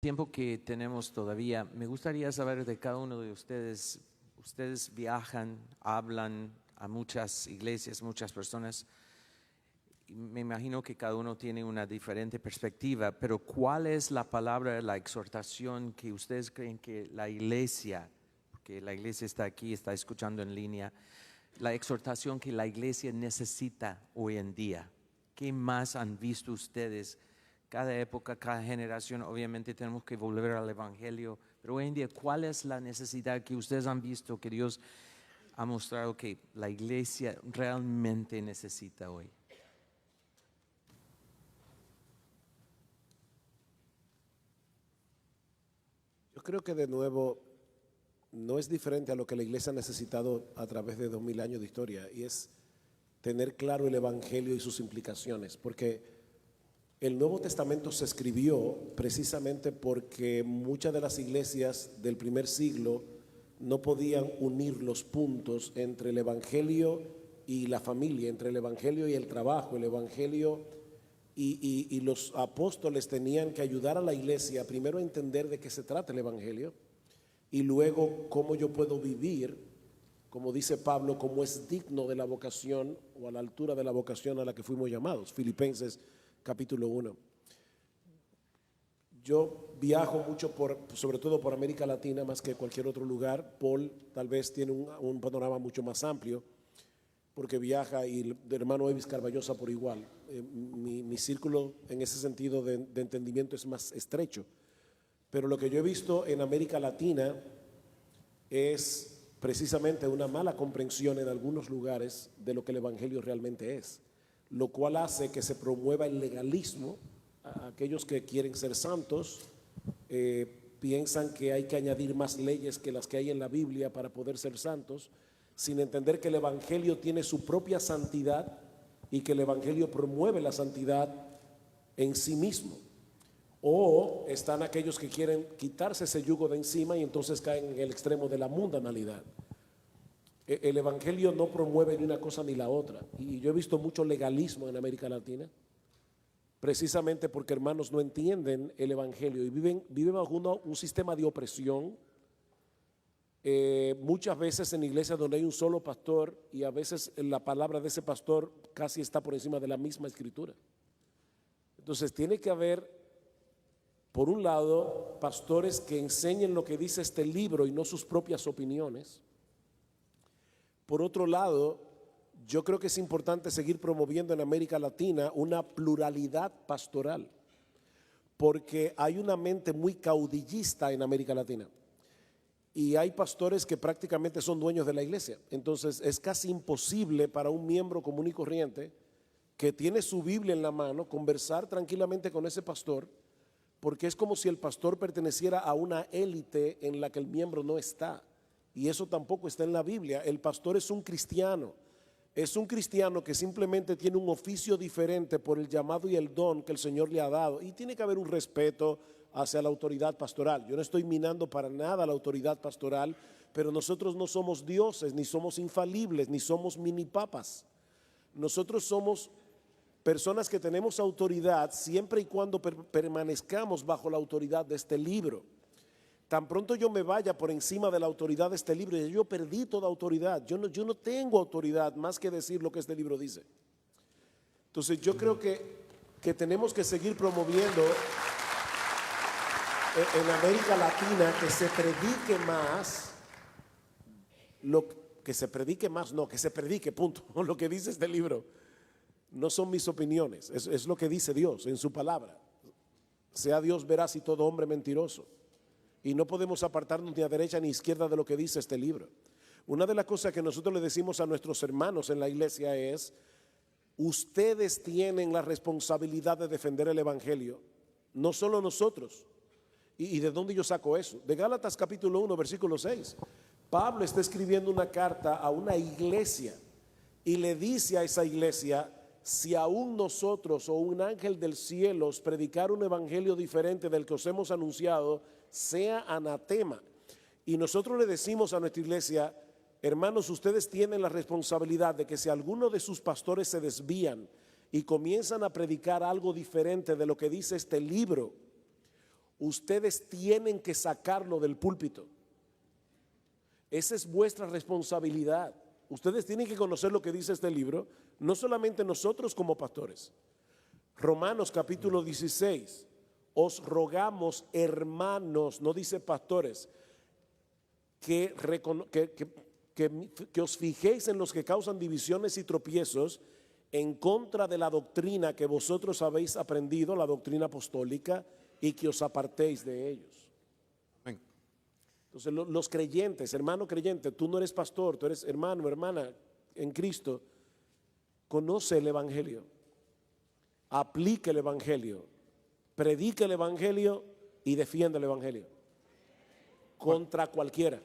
Tiempo que tenemos todavía, me gustaría saber de cada uno de ustedes. Ustedes viajan, hablan a muchas iglesias, muchas personas. Y me imagino que cada uno tiene una diferente perspectiva, pero ¿cuál es la palabra, la exhortación que ustedes creen que la iglesia, porque la iglesia está aquí, está escuchando en línea, la exhortación que la iglesia necesita hoy en día? ¿Qué más han visto ustedes? Cada época, cada generación, obviamente tenemos que volver al Evangelio, pero hoy en día, ¿cuál es la necesidad que ustedes han visto que Dios ha mostrado que la iglesia realmente necesita hoy? Yo creo que de nuevo no es diferente a lo que la iglesia ha necesitado a través de 2000 años de historia, y es tener claro el Evangelio y sus implicaciones, porque el Nuevo Testamento se escribió precisamente porque muchas de las iglesias del primer siglo no podían unir los puntos entre el Evangelio y la familia, entre el Evangelio y el trabajo, el Evangelio y los apóstoles tenían que ayudar a la iglesia primero a entender de qué se trata el Evangelio y luego cómo yo puedo vivir, como dice Pablo, como es digno de la vocación o a la altura de la vocación a la que fuimos llamados. Filipenses capítulo 1. Yo viajo mucho sobre todo por América Latina más que cualquier otro lugar. Paul tal vez tiene un panorama mucho más amplio porque viaja, y el hermano Evis Carballosa por igual. Mi círculo en ese sentido de entendimiento es más estrecho. Pero lo que yo he visto en América Latina es precisamente una mala comprensión en algunos lugares de lo que el Evangelio realmente es, lo cual hace que se promueva el legalismo. Aquellos que quieren ser santos piensan que hay que añadir más leyes que las que hay en la Biblia para poder ser santos, sin entender que el Evangelio tiene su propia santidad y que el Evangelio promueve la santidad en sí mismo. O están aquellos que quieren quitarse ese yugo de encima y entonces caen en el extremo de la mundanalidad. El Evangelio no promueve ni una cosa ni la otra. Y yo he visto mucho legalismo en América Latina, precisamente porque hermanos no entienden el Evangelio y viven bajo un sistema de opresión. Muchas veces en iglesias donde hay un solo pastor y a veces la palabra de ese pastor casi está por encima de la misma escritura. Entonces tiene que haber, por un lado, pastores que enseñen lo que dice este libro y no sus propias opiniones. Por otro lado, yo creo que es importante seguir promoviendo en América Latina una pluralidad pastoral, porque hay una mente muy caudillista en América Latina y hay pastores que prácticamente son dueños de la iglesia. Entonces es casi imposible para un miembro común y corriente que tiene su Biblia en la mano conversar tranquilamente con ese pastor, porque es como si el pastor perteneciera a una élite en la que el miembro no está. Y eso tampoco está en la Biblia. El pastor es un cristiano que simplemente tiene un oficio diferente por el llamado y el don que el Señor le ha dado, y tiene que haber un respeto hacia la autoridad pastoral. Yo no estoy minando para nada la autoridad pastoral, pero nosotros no somos dioses, ni somos infalibles, ni somos mini papas. Nosotros somos personas que tenemos autoridad siempre y cuando permanezcamos bajo la autoridad de este libro. Tan pronto yo me vaya por encima de la autoridad de este libro, yo perdí toda autoridad. Yo no tengo autoridad más que decir lo que este libro dice. Entonces yo creo que tenemos que seguir promoviendo en América Latina que se predique más, que se predique, punto. Lo que dice este libro no son mis opiniones, es lo que dice Dios en su palabra. Sea Dios veraz y todo hombre mentiroso. Y no podemos apartarnos ni a derecha ni a izquierda de lo que dice este libro. Una de las cosas que nosotros le decimos a nuestros hermanos en la iglesia es: ustedes tienen la responsabilidad de defender el Evangelio, no solo nosotros. ¿Y de dónde yo saco eso? De Gálatas capítulo 1, versículo 6. Pablo está escribiendo una carta a una iglesia y le dice a esa iglesia: si aún nosotros o un ángel del cielo os predicar un evangelio diferente del que os hemos anunciado, sea anatema. Y nosotros le decimos a nuestra iglesia: hermanos, ustedes tienen la responsabilidad de que si alguno de sus pastores se desvían y comienzan a predicar algo diferente de lo que dice este libro, ustedes tienen que sacarlo del púlpito. Esa es vuestra responsabilidad. Ustedes tienen que conocer lo que dice este libro, no solamente nosotros como pastores. Romanos capítulo 16, os rogamos, hermanos, no dice pastores, que os fijéis en los que causan divisiones y tropiezos en contra de la doctrina que vosotros habéis aprendido, la doctrina apostólica, y que os apartéis de ellos. Amén. Entonces los creyentes, hermano creyente, tú no eres pastor, tú eres hermano, hermana en Cristo, conoce el Evangelio, aplique el Evangelio, predique el Evangelio y defiende el Evangelio contra cualquiera.